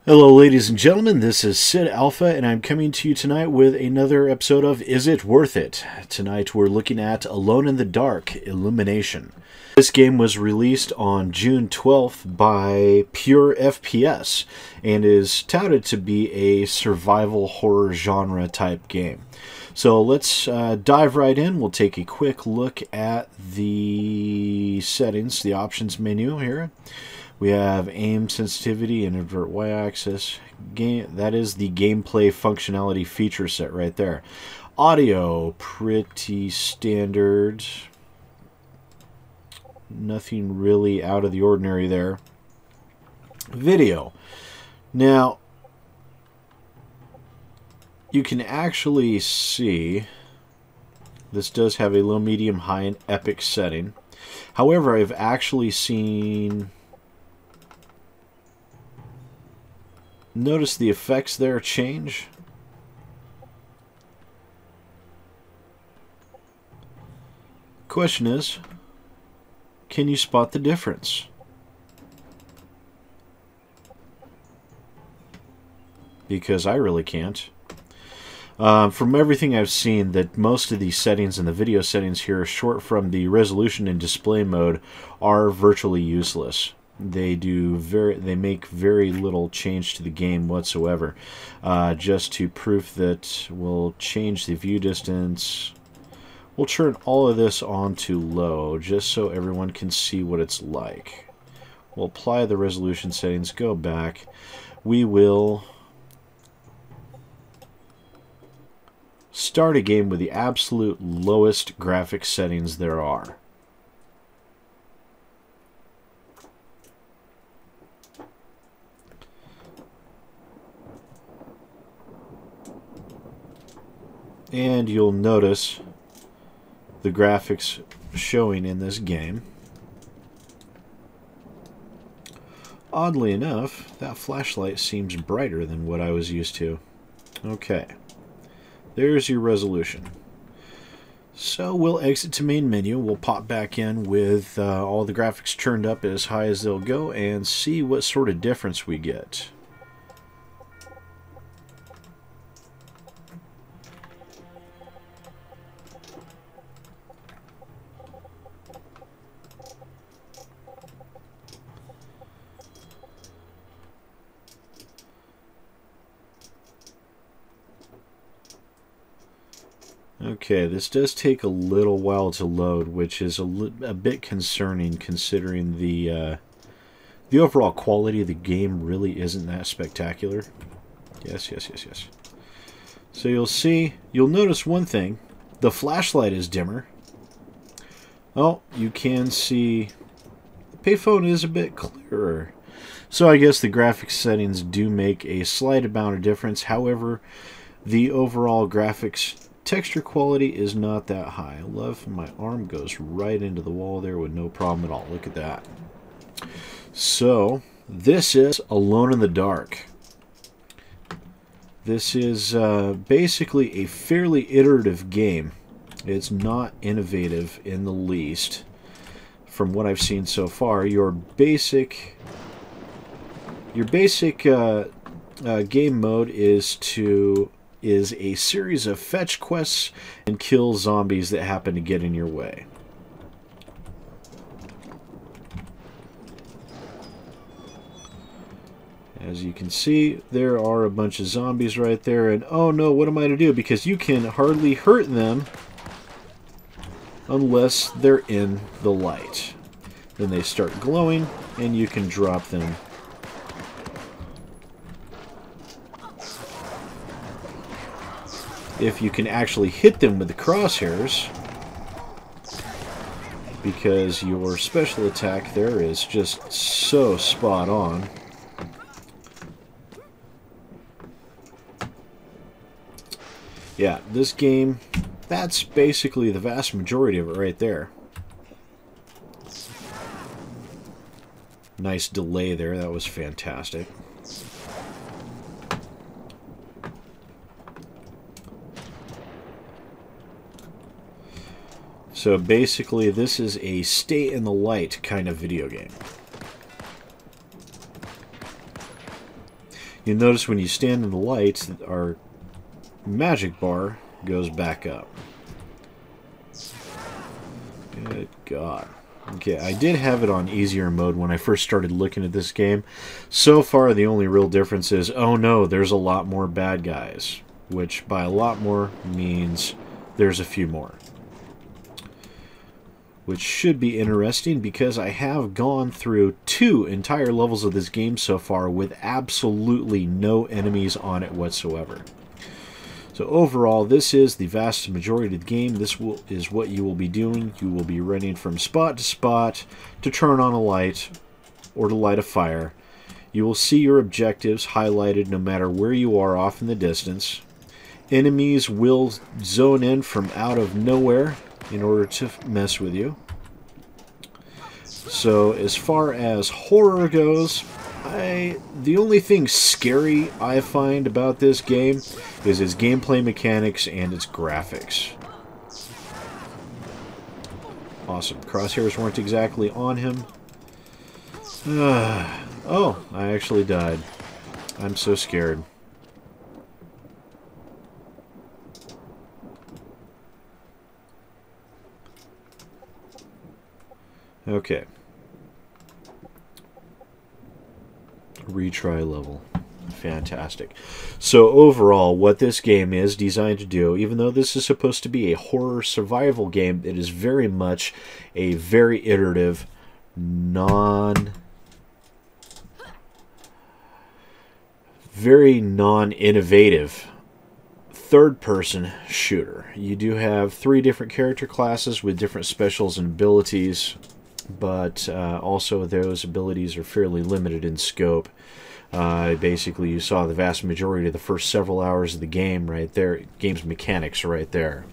Hello ladies and gentlemen, this is SidAlpha and I'm coming to you tonight with another episode of Is It Worth It? Tonight we're looking at Alone in the Dark, Illumination. This game was released on June 12th by Pure FPS and is touted to be a survival horror genre type game. So let's dive right in. We'll take a quick look at the settings, the options menu here. We have aim sensitivity and invert y-axis. That is the gameplay functionality feature set right there. Audio, pretty standard. Nothing really out of the ordinary there. Video. Now, you can actually see this does have a low, medium, high, and epic setting. However, I've actually seen... Notice the effects there change. Question is, can you spot the difference? Because I really can't. From everything I've seen, that most of these settings and the video settings here, short from the resolution and display mode, are virtually useless. They make very little change to the game whatsoever. Just to prove that, we'll change the view distance. We'll turn all of this on to low, just so everyone can see what it's like. We'll apply the resolution settings, go back. We will start a game with the absolute lowest graphics settings there are. And you'll notice the graphics showing in this game. Oddly enough, that flashlight seems brighter than what I was used to. Okay, there's your resolution. So we'll exit to main menu. We'll pop back in with all the graphics turned up as high as they'll go and see what sort of difference we get. Okay, this does take a little while to load, which is a bit concerning considering the overall quality of the game really isn't that spectacular. Yes. So you'll notice one thing. The flashlight is dimmer. Oh, you can see the payphone is a bit clearer. So I guess the graphics settings do make a slight amount of difference. However, the overall graphics texture quality is not that high. I love my arm goes right into the wall there with no problem at all. Look at that. So, this is Alone in the Dark. This is basically a fairly iterative game. It's not innovative in the least. From what I've seen so far, your basic game mode is a series of fetch quests and kill zombies that happen to get in your way. As you can see, there are a bunch of zombies right there, and oh no, what am I to do? Because you can hardly hurt them unless they're in the light. Then they start glowing, and you can drop them. If you can actually hit them with the crosshairs, because your special attack there is just so spot on. Yeah, this game, that's basically the vast majority of it right there. Nice delay there, that was fantastic. So basically, this is a stay in the light kind of video game. You notice when you stand in the light, our magic bar goes back up. Good God. Okay, I did have it on easier mode when I first started looking at this game. So far, the only real difference is, oh no, there's a lot more bad guys. Which, by a lot more, means there's a few more. Which should be interesting because I have gone through 2 entire levels of this game so far with absolutely no enemies on it whatsoever. So overall, this is the vast majority of the game. This is what you will be doing. You will be running from spot to spot to turn on a light or to light a fire. You will see your objectives highlighted no matter where you are off in the distance. Enemies will zone in from out of nowhere in order to mess with you. So as far as horror goes, the only thing scary I find about this game is its gameplay mechanics and its graphics. Awesome. Crosshairs weren't exactly on him. Oh, I actually died. I'm so scared. Okay. Retry level. Fantastic. So overall, what this game is designed to do, even though this is supposed to be a horror survival game, it is very much a very iterative, very non-innovative third-person shooter. You do have 3 different character classes with different specials and abilities, but also those abilities are fairly limited in scope. Basically, you saw the vast majority of the first several hours of the game right there. Game's mechanics right there.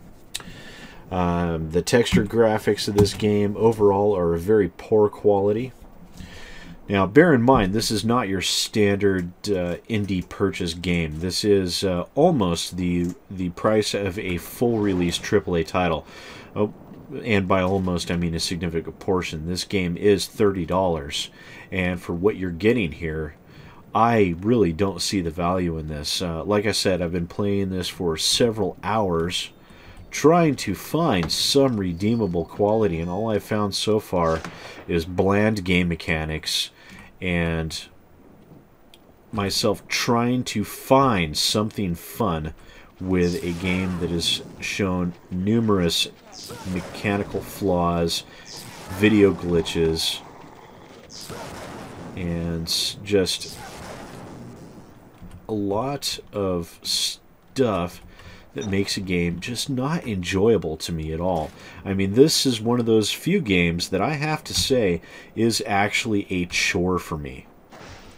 The texture graphics of this game overall are very poor quality. Now, bear in mind, this is not your standard indie purchase game. This is almost the price of a full-release AAA title. Oh, and by almost, I mean a significant portion. This game is $30, and for what you're getting here, I really don't see the value in this. Like I said, I've been playing this for several hours, trying to find some redeemable quality, and all I've found so far is bland game mechanics and myself trying to find something fun with a game that has shown numerous mechanical flaws, video glitches, and just a lot of stuff that makes a game just not enjoyable to me at all. I mean, this is one of those few games that I have to say is actually a chore for me.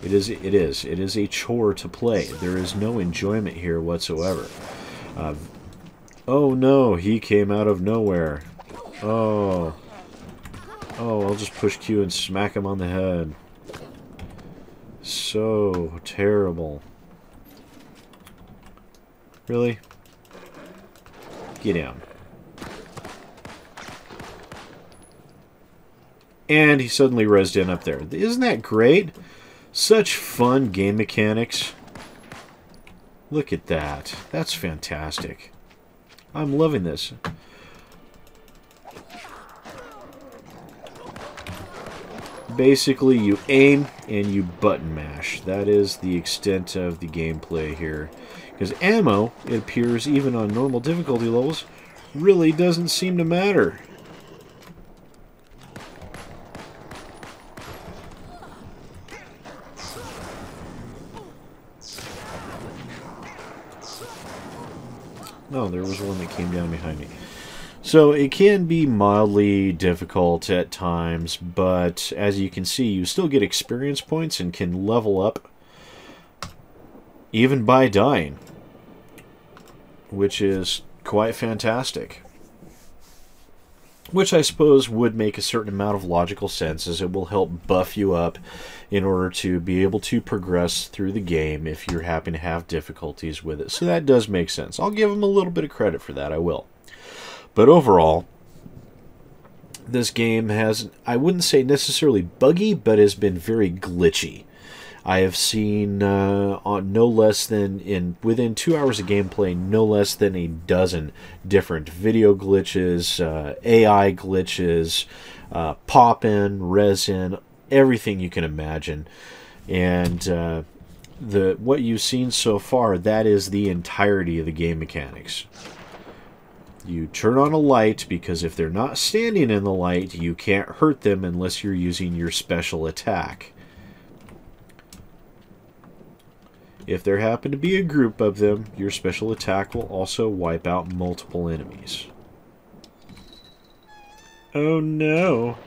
It is a chore to play. There is no enjoyment here whatsoever. Oh no, he came out of nowhere. Oh, I'll just push Q and smack him on the head. So terrible. Really? Get down. And he suddenly rezzed in up there. Isn't that great? Such fun game mechanics. Look at that. That's fantastic. I'm loving this. Basically, you aim and you button mash. That is the extent of the gameplay here. Because ammo, it appears, even on normal difficulty levels, really doesn't seem to matter. Oh, there was one that came down behind me. So it can be mildly difficult at times, but as you can see, you still get experience points and can level up even by dying, which is quite fantastic. Which I suppose would make a certain amount of logical sense, as it will help buff you up in order to be able to progress through the game if you happen to have difficulties with it. So that does make sense. I'll give them a little bit of credit for that, I will. But overall, this game has, I wouldn't say necessarily buggy, but has been very glitchy. I have seen on no less than within 2 hours of gameplay, no less than a dozen different video glitches, AI glitches, pop-in, resin, everything you can imagine. And what you've seen so far, that is the entirety of the game mechanics. You turn on a light because if they're not standing in the light, you can't hurt them unless you're using your special attack. If there happen to be a group of them, your special attack will also wipe out multiple enemies. Oh no!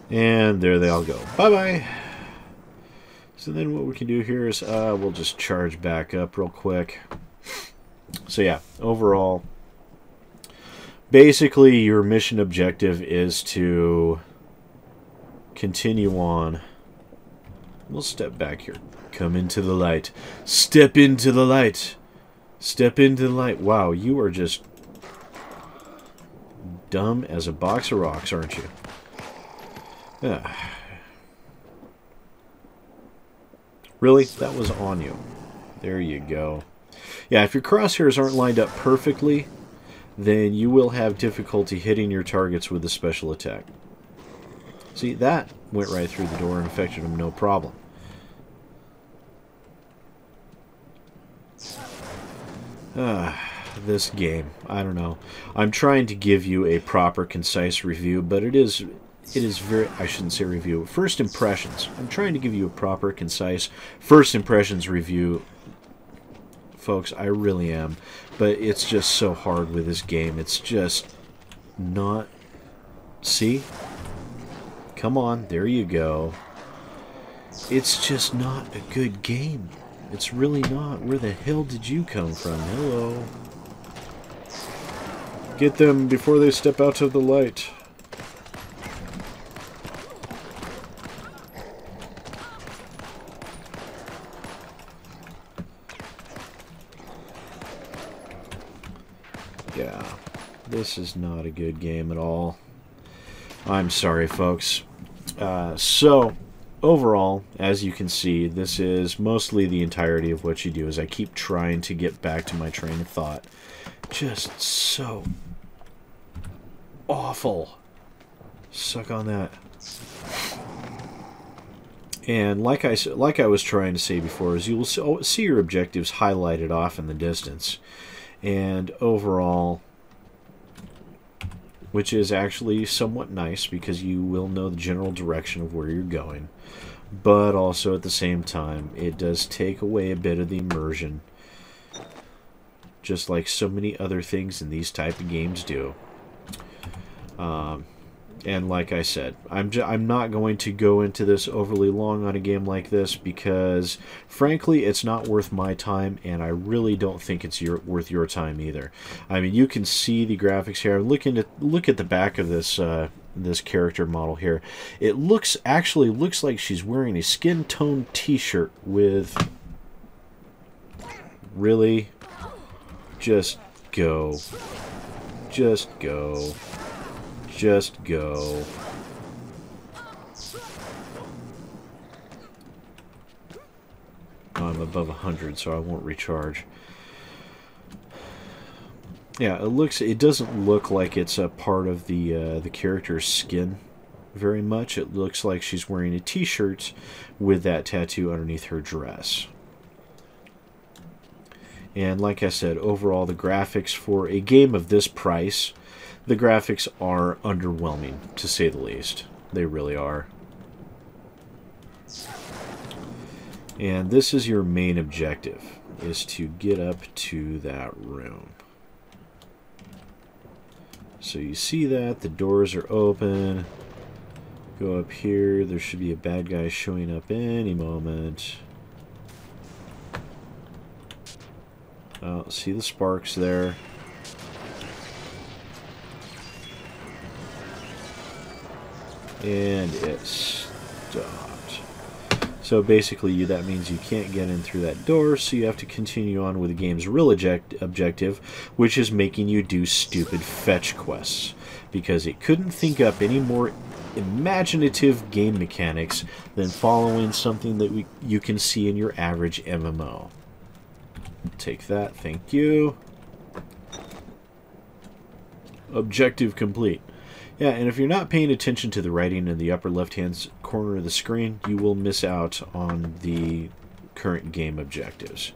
And there they all go. Bye-bye! So then what we can do here is we'll just charge back up real quick. So yeah, overall, basically your mission objective is to continue on. We'll step back here. Come into the light. Step into the light. Step into the light. Wow, you are just dumb as a box of rocks, aren't you? Really? That was on you. There you go. Yeah, if your crosshairs aren't lined up perfectly, then you will have difficulty hitting your targets with a special attack. See, that went right through the door and affected them no problem. This game, I don't know. I'm trying to give you a proper, concise review, but it is very, I shouldn't say review, first impressions. I'm trying to give you a proper, concise first impressions review. Folks, I really am. But it's just so hard with this game. It's just not... See? Come on, there you go. It's just not a good game. It's really not. Where the hell did you come from? Hello. Get them before they step out of the light. Yeah, this is not a good game at all. I'm sorry, folks. So, overall, as you can see, this is mostly the entirety of what you do, as I keep trying to get back to my train of thought. Just so awful. Suck on that. And like I was trying to say before, is you will see your objectives highlighted off in the distance. And overall, which is actually somewhat nice because you will know the general direction of where you're going. But also at the same time, it does take away a bit of the immersion, just like so many other things in these type of games do. And like I said, I'm not going to go into this overly long on a game like this because, frankly, it's not worth my time, and I really don't think it's worth your time either. I mean, you can see the graphics here. Look at the back of this this character model here. It actually looks like she's wearing a skin tone T-shirt with. Really, just go. Just go. Just go. I'm above 100, so I won't recharge. Yeah, it doesn't look like it's a part of the character's skin very much. It looks like she's wearing a T-shirt with that tattoo underneath her dress. And like I said, overall, the graphics for a game of this price, the graphics are underwhelming, to say the least. They really are. And this is your main objective, is to get up to that room. So you see that, the doors are open. Go up here, there should be a bad guy showing up any moment. Oh, see the sparks there. And it stopped. So basically that means you can't get in through that door, so you have to continue on with the game's real objective, which is making you do stupid fetch quests, because it couldn't think up any more imaginative game mechanics than following something that you can see in your average MMO. Take that, thank you. Objective complete. Yeah, and if you're not paying attention to the writing in the upper left-hand corner of the screen, you will miss out on the current game objectives,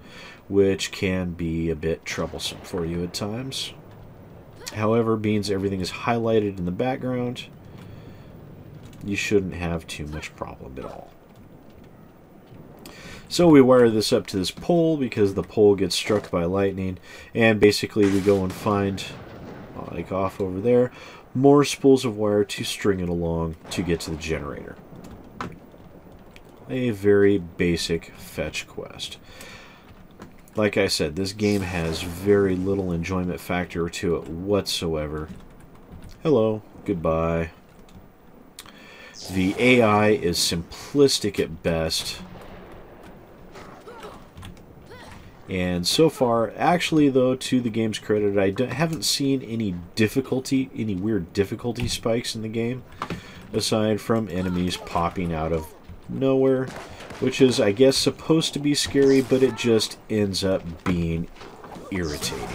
which can be a bit troublesome for you at times. However, being everything is highlighted in the background, you shouldn't have too much problem at all. So we wire this up to this pole because the pole gets struck by lightning, and basically we go and find, like off over there, more spools of wire to string it along to get to the generator. A very basic fetch quest. Like I said, this game has very little enjoyment factor to it whatsoever. Hello, goodbye. The AI is simplistic at best. And so far, actually though, to the game's credit, I haven't seen any weird difficulty spikes in the game, aside from enemies popping out of nowhere, which is, I guess, supposed to be scary, but it just ends up being irritating.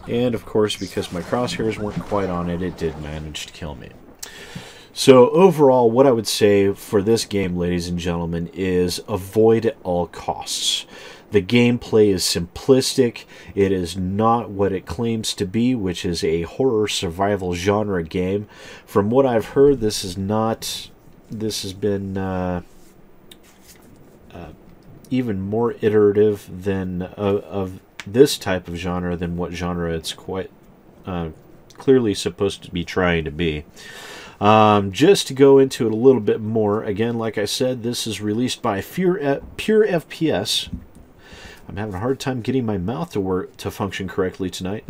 And of course, because my crosshairs weren't quite on it, it did manage to kill me. So overall, what I would say for this game, ladies and gentlemen, is avoid at all costs. The gameplay is simplistic. It is not what it claims to be, which is a horror survival genre game. From what I've heard, this is not. This has been even more iterative than of this type of genre than what genre it's quite clearly supposed to be trying to be. Just to go into it a little bit more, again, like I said, this is released by Pure FPS. I'm having a hard time getting my mouth to function correctly tonight.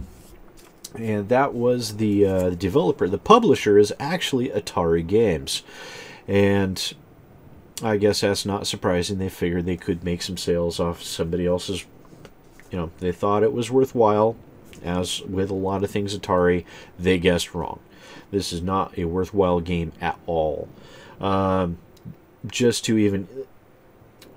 And that was the developer. The publisher is actually Atari Games. And I guess that's not surprising. They figured they could make some sales off somebody else's. You know, they thought it was worthwhile. As with a lot of things Atari, they guessed wrong. This is not a worthwhile game at all. Just to even...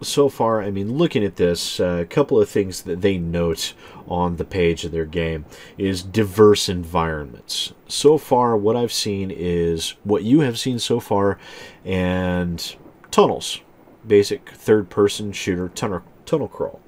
So far, I mean, looking at this, a couple of things that they note on the page of their game is diverse environments. So far, what I've seen is what you have seen so far, and tunnels. Basic third-person shooter tunnel crawl.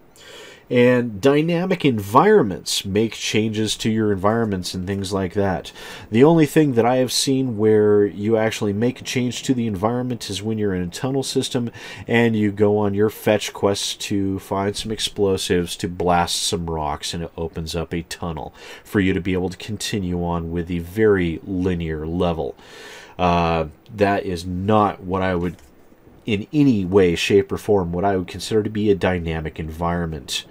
And dynamic environments make changes to your environments and things like that. The only thing that I have seen where you actually make a change to the environment is when you're in a tunnel system and you go on your fetch quests to find some explosives to blast some rocks, and it opens up a tunnel for you to be able to continue on with the very linear level. That is not what I would, in any way, shape, or form, what I would consider to be a dynamic environment.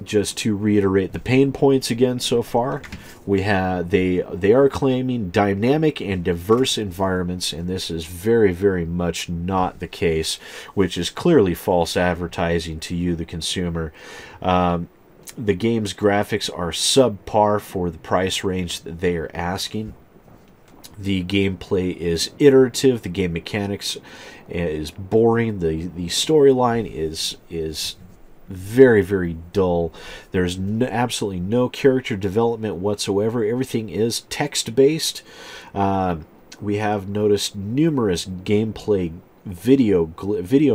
Just to reiterate the pain points again so far, we have they are claiming dynamic and diverse environments, and this is very, very much not the case, which is clearly false advertising to you, the consumer. The game's graphics are subpar for the price range that they are asking. The gameplay is iterative. The game mechanics is boring. The storyline is very, very dull. There's absolutely no character development whatsoever. Everything is text-based. We have noticed numerous gameplay video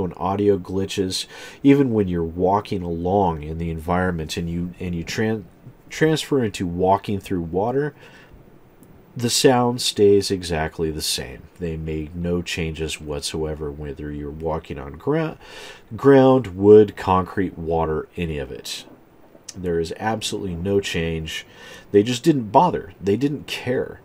and audio glitches, even when you're walking along in the environment and you transfer into walking through water. The sound stays exactly the same. They made no changes whatsoever, whether you're walking on ground, wood, concrete, water, any of it. There is absolutely no change. They just didn't bother. They didn't care.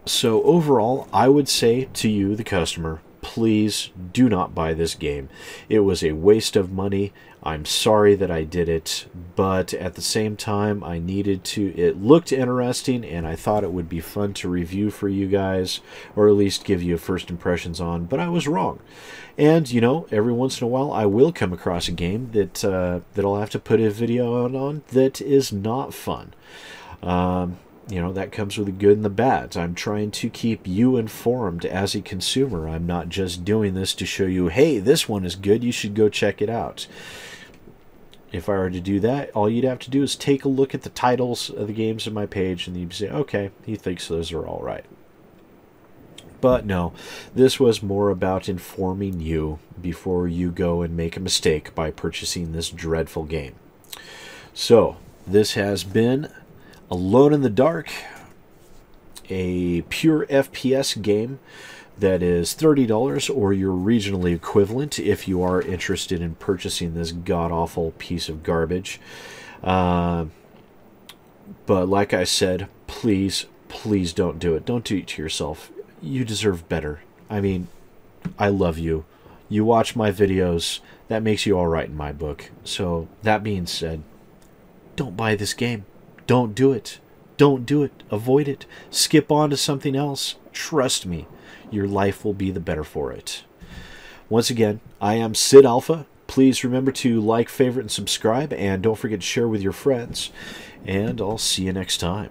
So overall, I would say to you, the customer, please do not buy this game. It was a waste of money. I'm sorry that I did it, but at the same time, I needed to. It looked interesting, and I thought it would be fun to review for you guys, or at least give you first impressions on, but I was wrong. And, you know, every once in a while, I will come across a game that I'll have to put a video on that is not fun. You know, that comes with the good and the bad. I'm trying to keep you informed as a consumer. I'm not just doing this to show you, hey, this one is good, you should go check it out. If I were to do that, all you'd have to do is take a look at the titles of the games on my page, and you'd say, okay, he thinks those are all right. But no, this was more about informing you before you go and make a mistake by purchasing this dreadful game. So, this has been Alone in the Dark, a pure FPS game that is $30 or your regionally equivalent if you are interested in purchasing this god-awful piece of garbage. But like I said, please, please don't do it. Don't do it to yourself. You deserve better. I mean, I love you. You watch my videos. That makes you all right in my book. So, that being said, don't buy this game. Don't do it. Don't do it. Avoid it. Skip on to something else. Trust me, your life will be the better for it. Once again, I am SidAlpha. Please remember to like, favorite, and subscribe, and don't forget to share with your friends. And I'll see you next time.